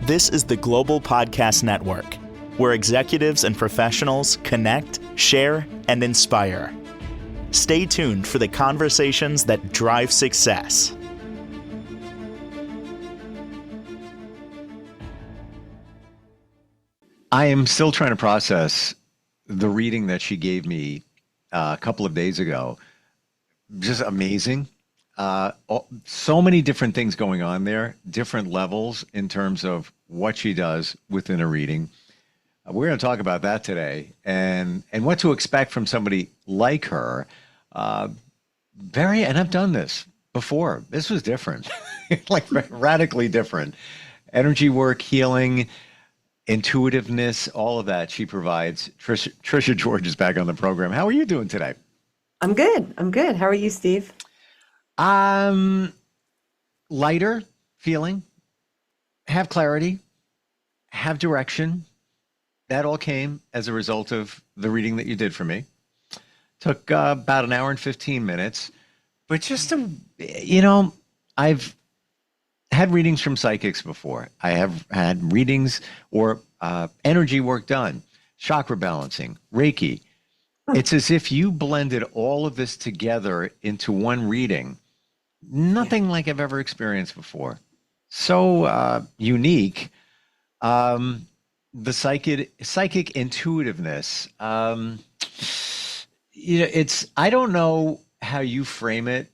This is the Global Podcast Network, where executives and professionals connect, share, and inspire. Stay tuned for the conversations that drive success. I am still trying to process the reading that she gave me a couple of days ago. Just amazing. So many different things going on there, different levels in terms of what she does within a reading. We're going to talk about that today and what to expect from somebody like her. And I've done this before. This was different, like radically different. Energy work, healing, intuitiveness, all of that she provides. Tricia George is back on the program. How are you doing today? I'm good. How are you, Steve? Lighter feeling, have clarity, have direction. That all came as a result of the reading that you did for me. Took about an hour and 15 minutes, but I've had readings from psychics before. I have had readings or energy work done, chakra balancing, Reiki. It's as if you blended all of this together into one reading. Nothing like I've ever experienced before. So unique. The psychic intuitiveness. I don't know how you frame it,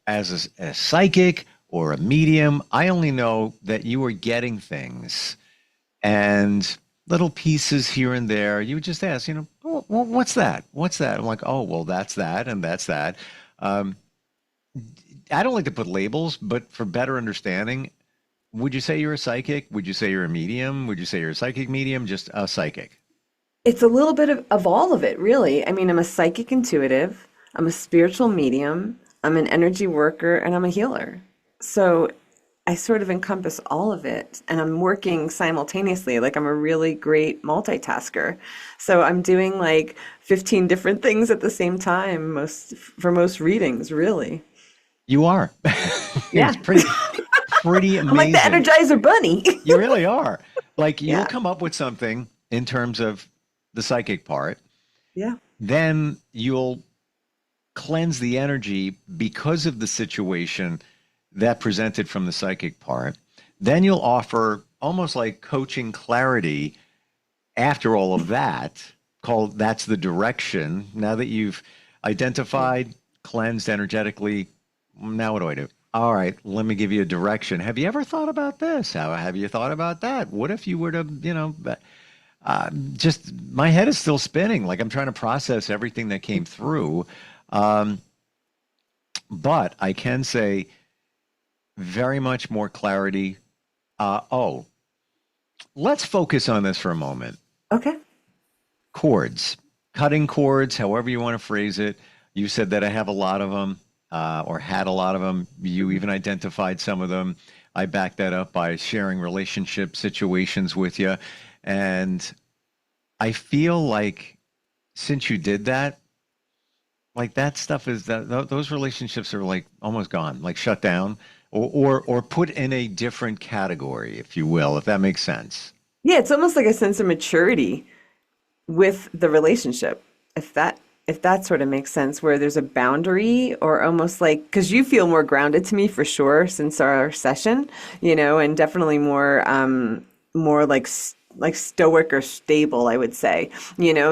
as a psychic or a medium. I only know that you are getting things and little pieces here and there. You would just ask, well, what's that? What's that? I'm like, oh, well, that's that and that's that. I don't like to put labels, but for better understanding, would you say you're a psychic? Would you say you're a medium? Would you say you're a psychic medium? Just a psychic? It's a little bit of all of it, really. I mean, I'm a psychic intuitive, I'm a spiritual medium, I'm an energy worker, and I'm a healer. So I sort of encompass all of it, and I'm working simultaneously. Like, I'm a really great multitasker. So I'm doing like 15 different things at the same time for most readings, really. You are. Yeah. It's pretty amazing. I'm like the Energizer Bunny. You really are. Like, you'll Yeah. come up with something in terms of the psychic part. Yeah. Then you'll cleanse the energy because of the situation that presented from the psychic part. Then you'll offer almost like coaching clarity after all of that, that's the direction. Now that you've identified, cleansed energetically, now what do I do? All right, let me give you a direction. Have you ever thought about this? How have you thought about that? What if you were to, just my head is still spinning. Like, I'm trying to process everything that came through. But I can say very much more clarity. Let's focus on this for a moment. Okay. Chords, cutting chords, however you want to phrase it. You said that I have a lot of them. Or had a lot of them. You even identified some of them. I backed that up by sharing relationship situations with you. And I feel like since you did that, like that stuff those relationships are like almost gone, like shut down or put in a different category, if you will, if that makes sense. Yeah, it's almost like a sense of maturity with the relationship, if that sort of makes sense, where there's a boundary, or almost like, because you feel more grounded to me for sure since our session, and definitely more like stoic or stable, I would say,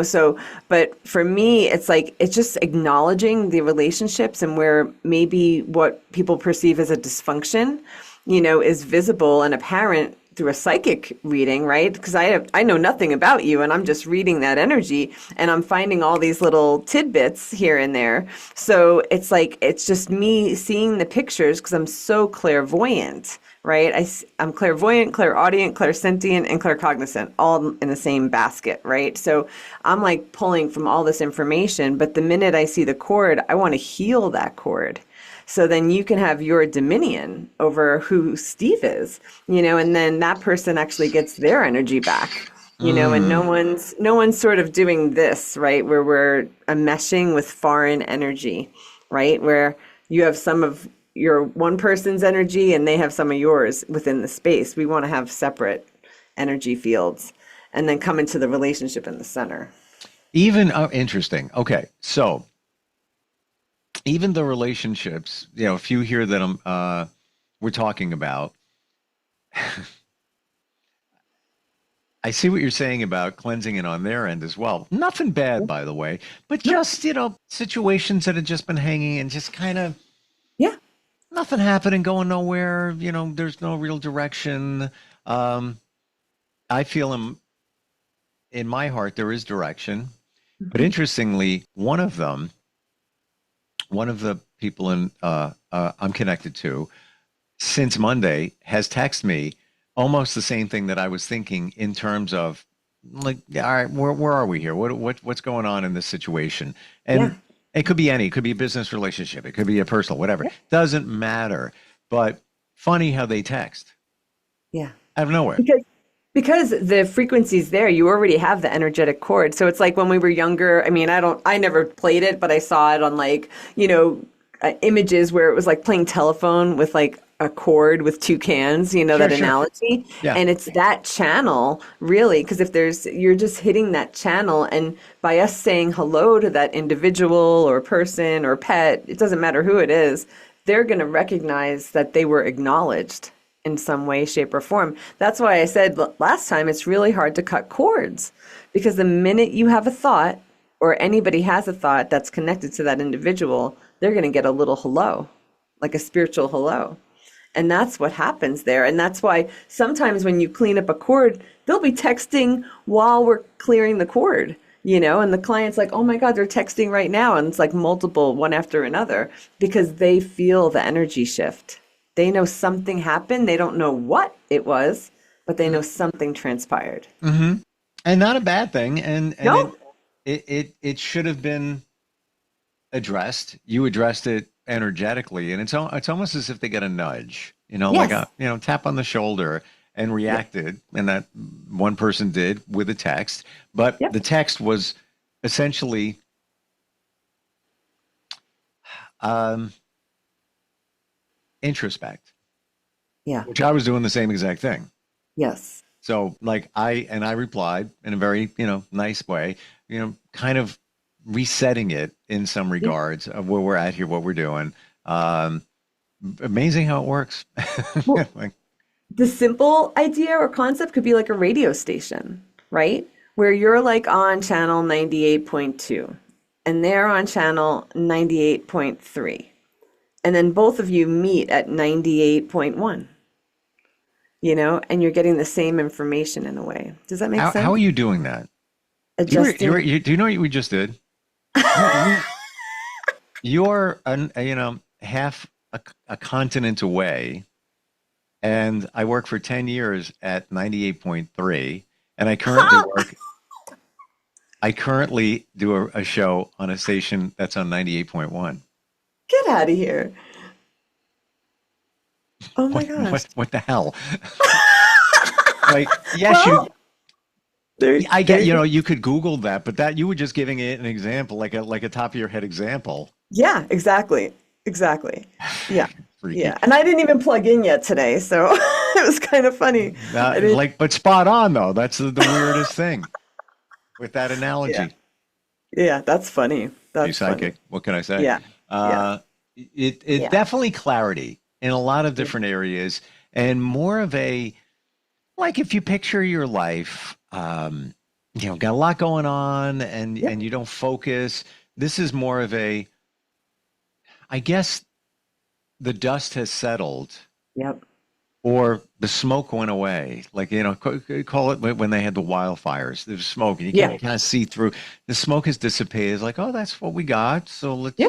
so, but for me, it's like, it's just acknowledging the relationships and where maybe what people perceive as a dysfunction, is visible and apparent through a psychic reading, right? Because I know nothing about you, and I'm just reading that energy, and I'm finding all these little tidbits here and there. So it's like, it's just me seeing the pictures because I'm so clairvoyant, right? I'm clairvoyant, clairaudient, clairsentient, and claircognizant, all in the same basket, right? So I'm like pulling from all this information, but the minute I see the cord, I want to heal that cord. So then you can have your dominion over who Steve is, and then that person actually gets their energy back, and no one's sort of doing this, right? Where we're enmeshing with foreign energy, right? Where you have some of you're one person's energy and they have some of yours within the space. We want to have separate energy fields and then come into the relationship in the center. Even interesting. Okay, so even the relationships, a few here that we're talking about. I see what you're saying about cleansing it on their end as well. Nothing bad, by the way, but just, situations that have just been hanging and just kind of Yeah. nothing happening, going nowhere. There's no real direction. I feel in my heart, there is direction. But interestingly, one of the people I'm connected to since Monday has texted me almost the same thing that I was thinking in terms of like, all right, where are we here? What's going on in this situation? And it could be it could be a business relationship. It could be a personal, whatever. Yeah. Doesn't matter. But funny how they text Yeah. out of nowhere. Because the frequency's there, you already have the energetic cord. So it's like when we were younger, I mean, I never played it, but I saw it on images where it was like playing telephone with like a cord with two cans, that analogy. Yeah. And it's that channel really, because you're just hitting that channel. And by us saying hello to that individual or person or pet, it doesn't matter who it is, they're going to recognize that they were acknowledged in some way, shape, or form. That's why I said last time it's really hard to cut cords, because the minute you have a thought or anybody has a thought that's connected to that individual, they're going to get a little hello, like a spiritual hello. And that's what happens there. And that's why sometimes when you clean up a cord, they'll be texting while we're clearing the cord, and the client's like, oh my God, they're texting right now. And it's like multiple, one after another, because they feel the energy shift. They know something happened. They don't know what it was, but they know something transpired. Mm-hmm. And not a bad thing. And No. it should have been addressed. You addressed it energetically, and it's almost as if they get a nudge, like a tap on the shoulder, and reacted. And that one person did with a text, but the text was essentially introspect. Yeah. Which I was doing the same exact thing. Yes. So I replied in a very, nice way, kind of resetting it in some regards of where we're at here, what we're doing. Amazing how it works. Well, the simple idea or concept could be like a radio station, right? Where you're like on channel 98.2 and they're on channel 98.3. And then both of you meet at 98.1, and you're getting the same information in a way. Does that make sense? How are you doing that? Adjusting. Do you know what we just did? You're, half a continent away, and I work for 10 years at 98.3, and I currently do a show on a station that's on 98.1. Get out of here. Oh my gosh. What the hell? Like, yes, I get, you could Google that, but that you were just giving it an example, like a top of your head example. Yeah, exactly. Exactly. Yeah. Freaky. Yeah. And I didn't even plug in yet today, so it was kind of funny. But spot on though. That's the weirdest thing with that analogy. Yeah, that's funny. That's you psychic. funny. What can I say? Yeah. It definitely clarity in a lot of different areas, and more of a, like, if you picture your life, got a lot going on, and you don't focus. This is more of a, I guess, the dust has settled. Yep. Or the smoke went away. Like, call it when they had the wildfires. There's smoke, and you can kind of see through. The smoke has dissipated. It's like, oh, that's what we got. So let's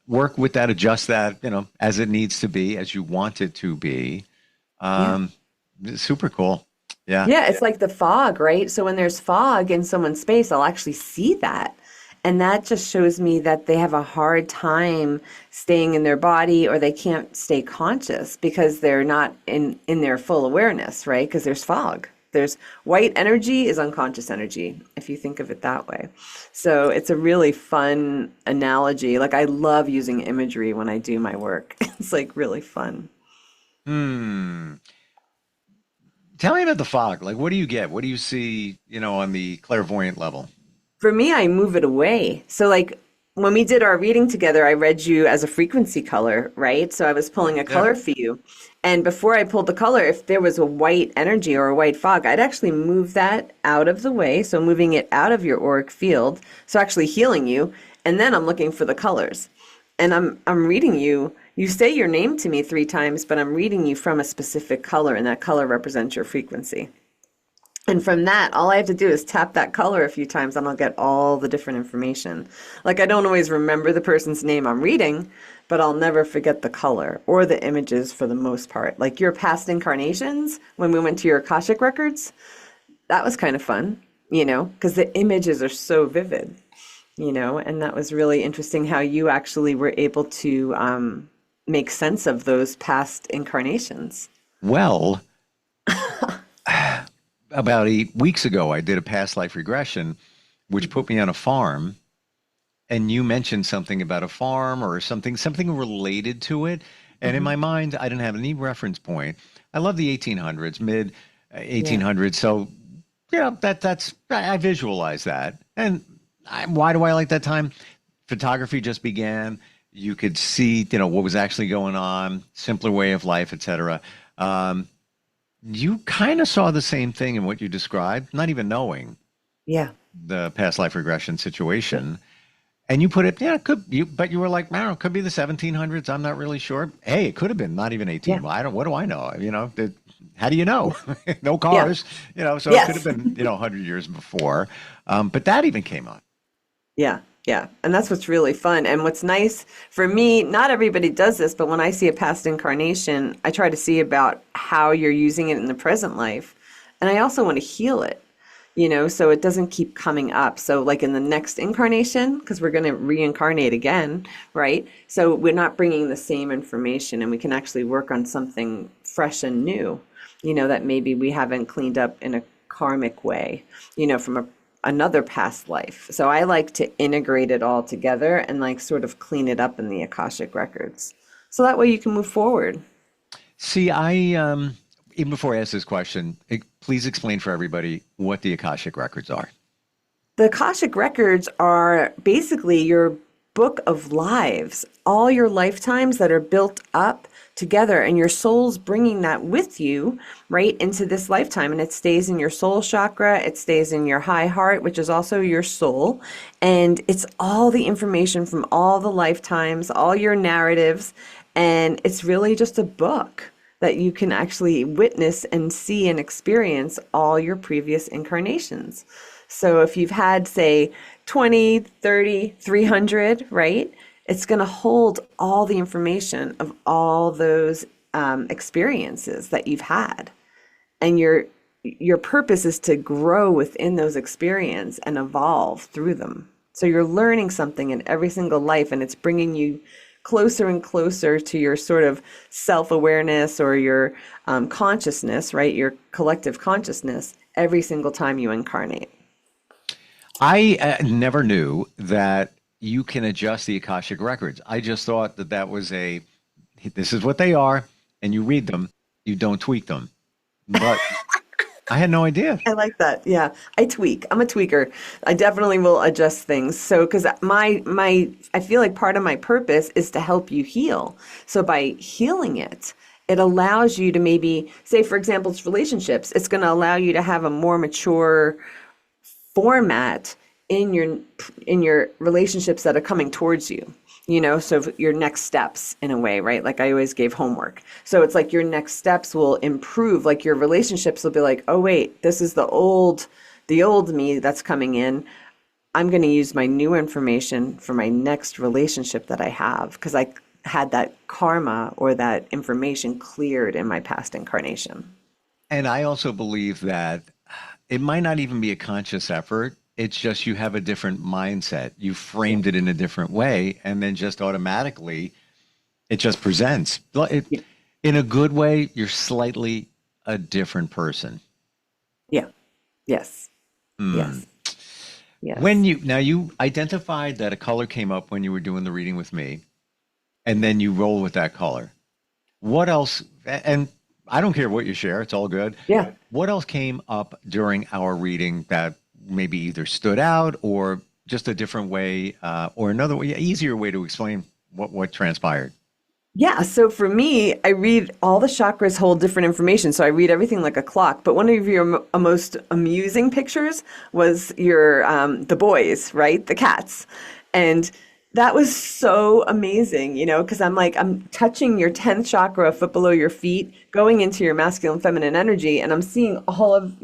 work with that, adjust that, as it needs to be, as you want it to be. Super cool. Yeah. Yeah, it's like the fog, right? So when there's fog in someone's space, I'll actually see that. And that just shows me that they have a hard time staying in their body, or they can't stay conscious because they're not in their full awareness, right? Because there's fog. There's white energy is unconscious energy, if you think of it that way. So it's a really fun analogy. Like I love using imagery when I do my work. It's like really fun. Hmm. Tell me about the fog. Like, what do you get? What do you see, on the clairvoyant level? For me, I move it away. So like when we did our reading together, I read you as a frequency color, right? So I was pulling a Yeah. color for you. And before I pulled the color, if there was a white energy or a white fog, I'd actually move that out of the way. So moving it out of your auric field. So actually healing you. And then I'm looking for the colors. And I'm reading you. You say your name to me 3 times, but I'm reading you from a specific color, and that color represents your frequency. And from that, all I have to do is tap that color a few times and I'll get all the different information. Like I don't always remember the person's name I'm reading, but I'll never forget the color or the images for the most part. Like your past incarnations, when we went to your Akashic records, that was kind of fun, because the images are so vivid, and that was really interesting how you actually were able to make sense of those past incarnations. Well, about 8 weeks ago, I did a past life regression, which put me on a farm. And you mentioned something about a farm or something related to it. And in my mind, I didn't have any reference point. I love the 1800s, mid Yeah. 1800s. So, I visualize that. And why do I like that time? Photography just began. You could see, what was actually going on, simpler way of life, etc. You kind of saw the same thing in what you described, not even knowing Yeah. the past life regression situation. And you put it, yeah, it could you, but you were like, I don't know, it could be the 1700s. I'm not really sure. Hey, it could have been not even 18. Yeah. Well, what do I know? How do you know? No Yeah. cars, so it could have Yes. been, 100 years before. But that even came up. Yeah, yeah. And that's what's really fun. And what's nice for me, not everybody does this, but when I see a past incarnation, I try to see about how you're using it in the present life. And I also want to heal it, so it doesn't keep coming up. So like in the next incarnation, because we're going to reincarnate again, right? So we're not bringing the same information and we can actually work on something fresh and new, that maybe we haven't cleaned up in a karmic way, from another past life. So I like to integrate it all together and like sort of clean it up in the Akashic records. So that way you can move forward. See, even before I ask this question, please explain for everybody what the Akashic records are. The Akashic records are basically your book of lives, all your lifetimes that are built up together, and your soul's bringing that with you right into this lifetime. And it stays in your soul chakra, it stays in your high heart, which is also your soul. And it's all the information from all the lifetimes, all your narratives. And it's really just a book that you can actually witness and see and experience all your previous incarnations. So if you've had, say, 20, 30, 300, right? It's going to hold all the information of all those experiences that you've had. And your purpose is to grow within those experiences and evolve through them. So you're learning something in every single life, and it's bringing you closer and closer to your sort of self-awareness or your consciousness, right? Your collective consciousness every single time you incarnate. I never knew that you can adjust the Akashic records. I just thought that was this is what they are, and you read them, you don't tweak them. But I had no idea. I like that. Yeah, I tweak. I'm a tweaker. I definitely will adjust things. So, because I feel like part of my purpose is to help you heal. So by healing it, it allows you to maybe say, for example, it's relationships. It's going to allow you to have a more mature format in your relationships that are coming towards you. So your next steps in a way, right? Like I always gave homework. So it's like your next steps will improve. Like your relationships will be like, oh wait, this is the old me that's coming in. I'm going to use my new information for my next relationship that I have because I had that karma or that information cleared in my past incarnation. And I also believe that it might not even be a conscious effort. It's just you have a different mindset. You framed it in a different way, and then just automatically it just presents. In a good way, you're slightly a different person. Yes. Hmm. Yes. Yes. When you identified that a color came up when you were doing the reading with me, and then you roll with that color. What else? And I don't care what you share, it's all good. Yeah. What else came up during our reading that maybe either stood out or just a different way, or another way, easier way to explain what transpired? Yeah, so for me, I read all the chakras hold different information. So I read everything like a clock. But one of your most amusing pictures was your the boys, right? The cats. And that was so amazing, because I'm like, I'm touching your 10th chakra, a foot below your feet, going into your masculine, feminine energy, and I'm seeing all of,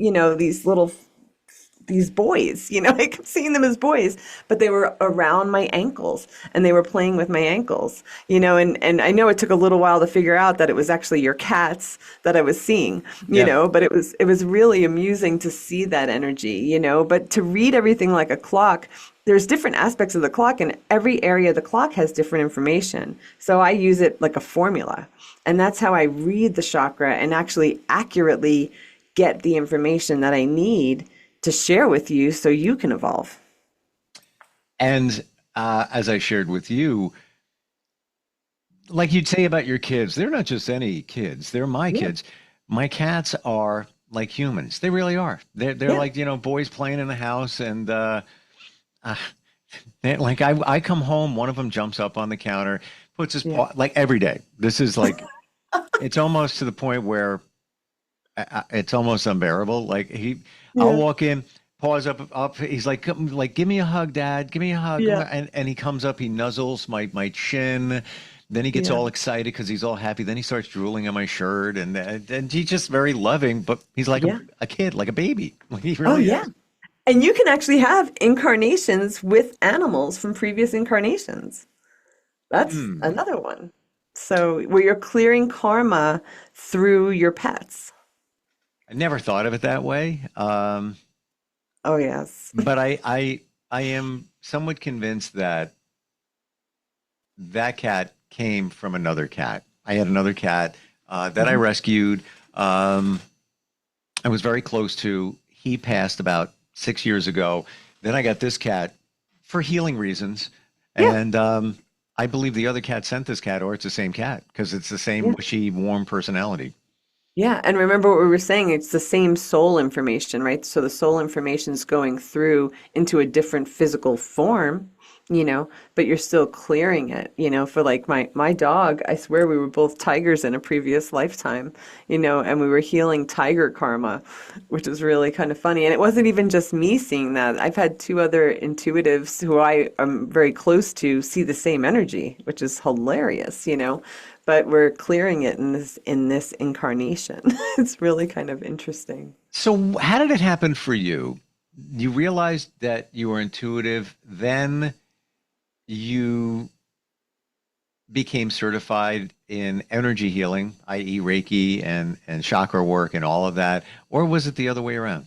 these boys, I kept seeing them as boys, but they were around my ankles and they were playing with my ankles, and I know it took a little while to figure out that it was actually your cats that I was seeing, Yeah. but it was really amusing to see that energy, but to read everything like a clock, there's different aspects of the clock and every area of the clock has different information. So I use it like a formula. And that's how I read the chakra and actually accurately get the information that I need to share with you so you can evolve. And as I shared with you, like you'd say about your kids, they're not just any kids, they're my Yeah. kids. My cats are like humans. They really are. They're Yeah. like, boys playing in the house and uh, like I come home, one of them jumps up on the counter, puts his Yeah. paw like every day. This is like it's almost to the point where it's almost unbearable. Like I'll Yeah. walk in, paws up. He's like, like, give me a hug, Dad. Give me a hug. Yeah. And he comes up, he nuzzles my chin. Then he gets Yeah. all excited because he's all happy. Then he starts drooling on my shirt, and he's just very loving. But he's like Yeah. a kid, like a baby. Like he Oh, really yeah. is. And you can actually have incarnations with animals from previous incarnations. That's Hmm. another one. So where you're clearing karma through your pets. I never thought of it that way. Oh, yes. But I am somewhat convinced that that cat came from another cat. I had another cat that I Mhm. rescued. I was very close to. He passed about 6 years ago. Then I got this cat for healing reasons, Yeah. and I believe the other cat sent this cat, or it's the same cat because it's the same Yeah. mushy, warm personality. Yeah, and remember what we were saying, it's the same soul information, right? So the soul information is going through into a different physical form, but you're still clearing it, for like my dog, I swear we were both tigers in a previous lifetime, and we were healing tiger karma, which is really kind of funny. And it wasn't even just me seeing that. I've had two other intuitives who I am very close to see the same energy, which is hilarious, but we're clearing it in this incarnation. It's really kind of interesting. So, how did it happen for you? You realized that you were intuitive, then you became certified in energy healing, i.e., Reiki and chakra work and all of that, or was it the other way around?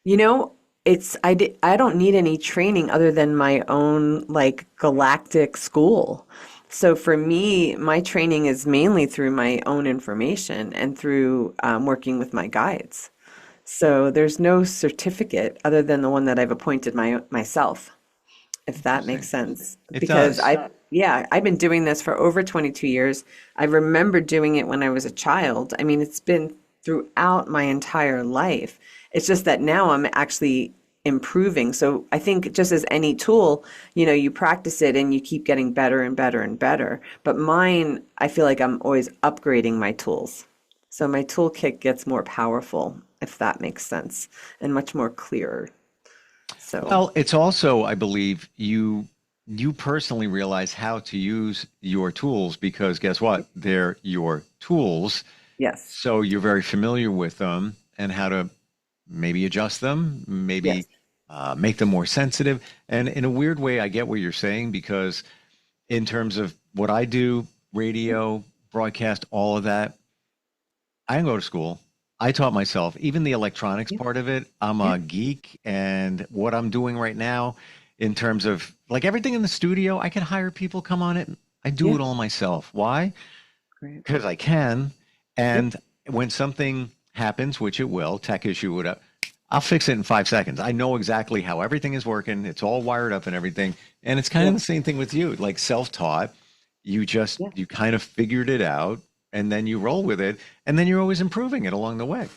You know, I don't need any training other than my own like galactic school. So for me, my training is mainly through my own information and through working with my guides. So there's no certificate other than the one that I've appointed myself, if that makes Interesting. sense. It Because does. yeah, I've been doing this for over 22 years. I remember doing it when I was a child. I mean, it's been throughout my entire life. It's just that now I'm actually improving. So I think just as any tool, you practice it and you keep getting better and better and better. But mine, I feel like I'm always upgrading my tools. So my toolkit gets more powerful, if that makes sense, and much more clearer. So, Well, it's also, I believe, you personally realize how to use your tools because guess what? They're your tools. yes, So you're very familiar with them and how to maybe adjust them, yes. maybe make them more sensitive. And in a weird way, I get what you're saying because in terms of what I do, radio, broadcast, all of that, I didn't go to school. I taught myself, even the electronics Yeah, part of it. I'm yeah, a geek, and what I'm doing right now, in terms of like everything in the studio, I can hire people come on it. I do yeah. it all myself. Why? Great. Because I can. Yep. And when something happens, which it will, tech issue, whatever, I'll fix it in 5 seconds. I know exactly how everything is working. It's all wired up and everything. And it's kind of the same thing with you, like self-taught. Yeah. You kind of figured it out and then you roll with it. And then you're always improving it along the way.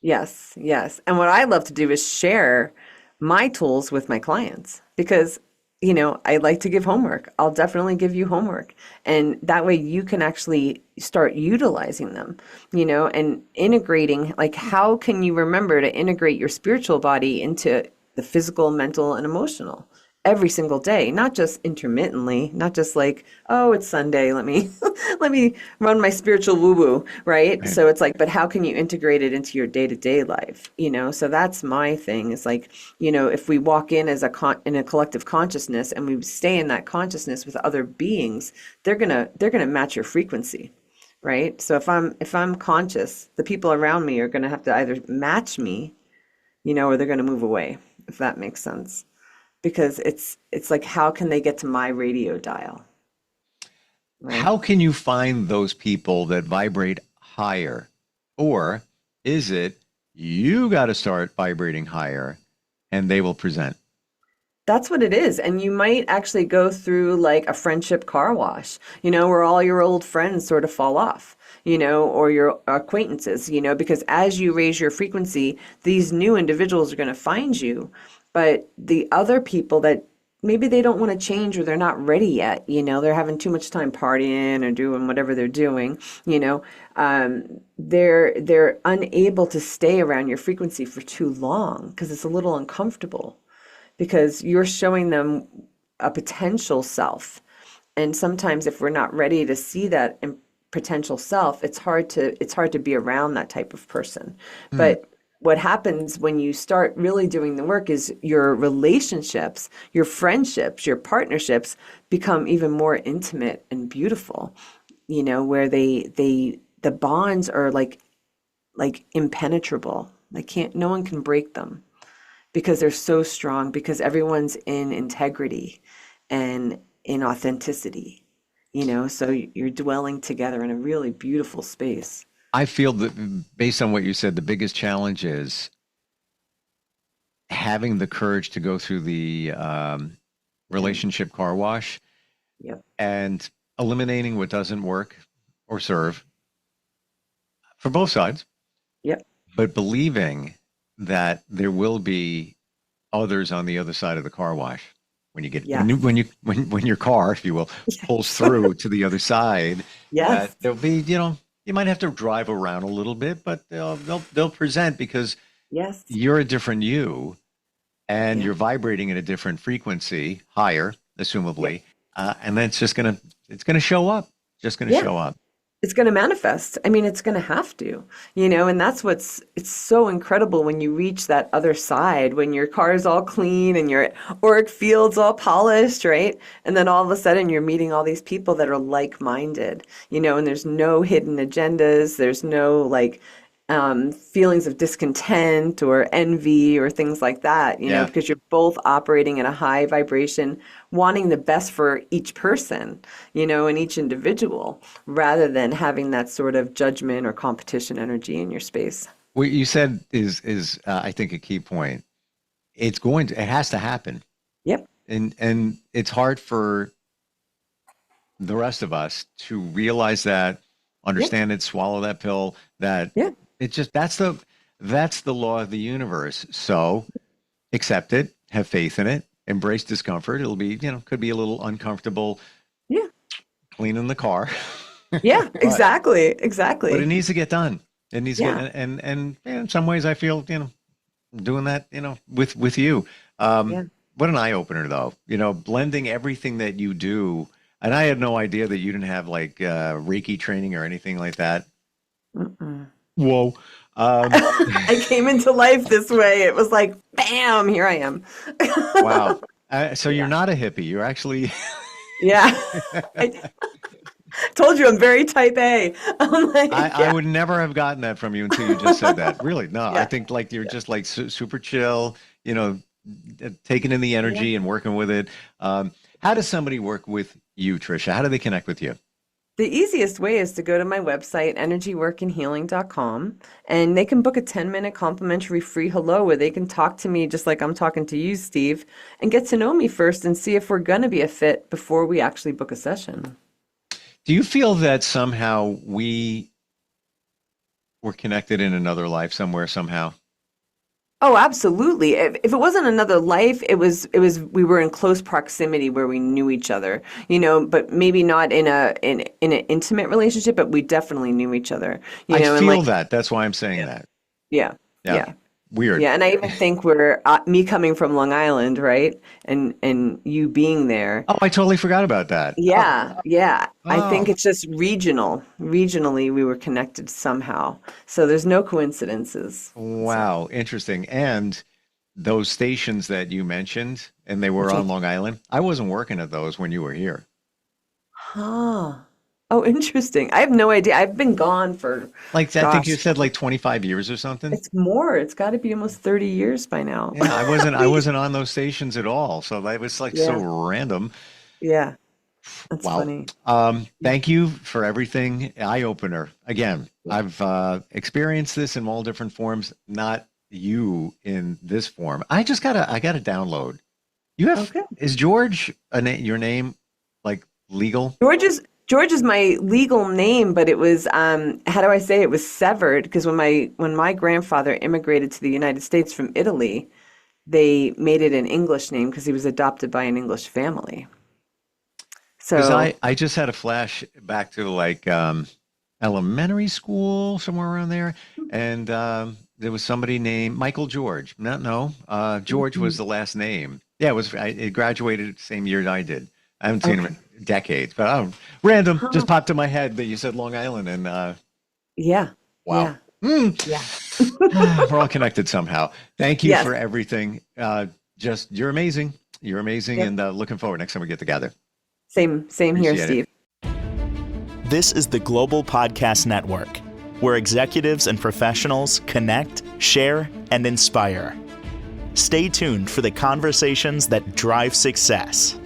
Yes, yes. And what I love to do is share my tools with my clients because, I like to give homework. I'll definitely give you homework. And that way you can actually start utilizing them, and integrating. Like, how can you remember to integrate your spiritual body into the physical, mental, and emotional every single day, not just intermittently, not just like, oh, it's Sunday, let me let me run my spiritual woo-woo, right? Right. So it's like, but how can you integrate it into your day-to-day life? So that's my thing. It's like, if we walk in as in a collective consciousness and we stay in that consciousness with other beings, they're gonna match your frequency. Right. So if I'm conscious, the people around me are going to have to either match me, or they're going to move away, if that makes sense, because it's like, how can they get to my radio dial, right? How can you find those people that vibrate higher? Or is it you got to start vibrating higher and they will present? That's what it is. And you might actually go through like a friendship car wash, where all your old friends sort of fall off, or your acquaintances, because as you raise your frequency, these new individuals are going to find you. But the other people that maybe they don't want to change, or they're not ready yet, they're having too much time partying or doing whatever they're doing, they're unable to stay around your frequency for too long because it's a little uncomfortable, because you're showing them a potential self. And sometimes if we're not ready to see that potential self, it's hard to be around that type of person. Hmm. But what happens when you start really doing the work is your relationships, your friendships, your partnerships become even more intimate and beautiful, where the bonds are like impenetrable. No one can break them because they're so strong, because everyone's in integrity and in authenticity, so you're dwelling together in a really beautiful space. I feel that based on what you said, the biggest challenge is having the courage to go through the Yeah. relationship car wash Yep. and eliminating what doesn't work or serve for both sides, Yep. but believing that there will be others on the other side of the car wash when you get Yes. when your car, if you will, pulls through to the other side. That Yes. there'll be, you might have to drive around a little bit, but they'll present because Yes. you're a different you and Yeah. you're vibrating at a different frequency, higher, Yeah. assumably, and then it's gonna show up, just gonna Yeah. show up. It's going to manifest. I mean, it's going to have to, and that's it's so incredible when you reach that other side, when your car is all clean and your auric field's all polished, right? And then all of a sudden you're meeting all these people that are like-minded, and there's no hidden agendas. There's no like feelings of discontent or envy or things like that, Yeah. because you're both operating at a high vibration, wanting the best for each person, and each individual, rather than having that sort of judgment or competition energy in your space. What you said is I think a key point. It has to happen, Yep. and it's hard for the rest of us to realize that, Yep. understand it, swallow that pill. That Yeah. it just that's the law of the universe. So accept it, have faith in it, embrace discomfort. It'll be, could be a little uncomfortable Yeah. cleaning the car, Yeah. but Exactly. but it Exactly. needs to get done. It needs to get, Yeah. and in some ways, I feel, doing that, with you. Um, Yeah. what an eye opener, though. Blending everything that you do. And I had no idea that you didn't have like Reiki training or anything like that. Mm-mm. Whoa. I came into life this way. It was like, bam, here I am. Wow. So you're Yeah. not a hippie. You're actually. Yeah. I told you I'm very type A. I'm like, I yeah, would never have gotten that from you until you just said that. Really? No, I yeah, think like you're yeah, just like super chill, you know, taking in the yeah. energy and working with it. How does somebody work with you, Tricia? How do they connect with you? The easiest way is to go to my website, energyworkandhealing.com, and they can book a 10-minute complimentary free hello where they can talk to me just like I'm talking to you, Steve, and get to know me first and see if we're going to be a fit before we actually book a session. Do you feel that somehow we were connected in another life somewhere, somehow? Oh, absolutely. If it wasn't another life, we were in close proximity where we knew each other, but maybe not in an intimate relationship, but we definitely knew each other, I and feel like, that. That's why I'm saying that. yeah, Yeah. yeah. Weird. Yeah, and I even think we're me coming from Long Island, right? And you being there. Oh, I totally forgot about that. Yeah, yeah. I think Oh, it's just regional. Regionally, we were connected somehow. So there's no coincidences. So, wow. Interesting. And those stations that you mentioned, and they were which on one? Long Island, I wasn't working at those when you were here. Huh. Oh, interesting. I have no idea. I've been gone for, Like, I think you gosh, said like 25 years or something. it's more. It's got to be almost 30 years by now. Yeah, I wasn't on those stations at all. So that was like so Yeah, random. yeah. That's Wow. funny. Thank you for everything. Eye opener. Again, I've experienced this in all different forms, not you in this form. I gotta download. You have, Okay. is George your name like legal? George is my legal name, but it was how do I say it? It was severed because when my grandfather immigrated to the United States from Italy, they made it an English name because he was adopted by an English family. Because So, I just had a flash back to like elementary school, somewhere around there. And there was somebody named Michael George. No, George was the last name. Yeah, it graduated the same year I did. I haven't seen him okay. in decades, but random, Huh. just popped in my head that you said Long Island, and Yeah. wow. Yeah. Mm. Yeah. We're all connected somehow. Thank you Yes. for everything. Just you're amazing. You're amazing, Yep. and looking forward next time we get together. Same here, Appreciate it. Steve. This is the Global Podcast Network, where executives and professionals connect, share, and inspire. Stay tuned for the conversations that drive success.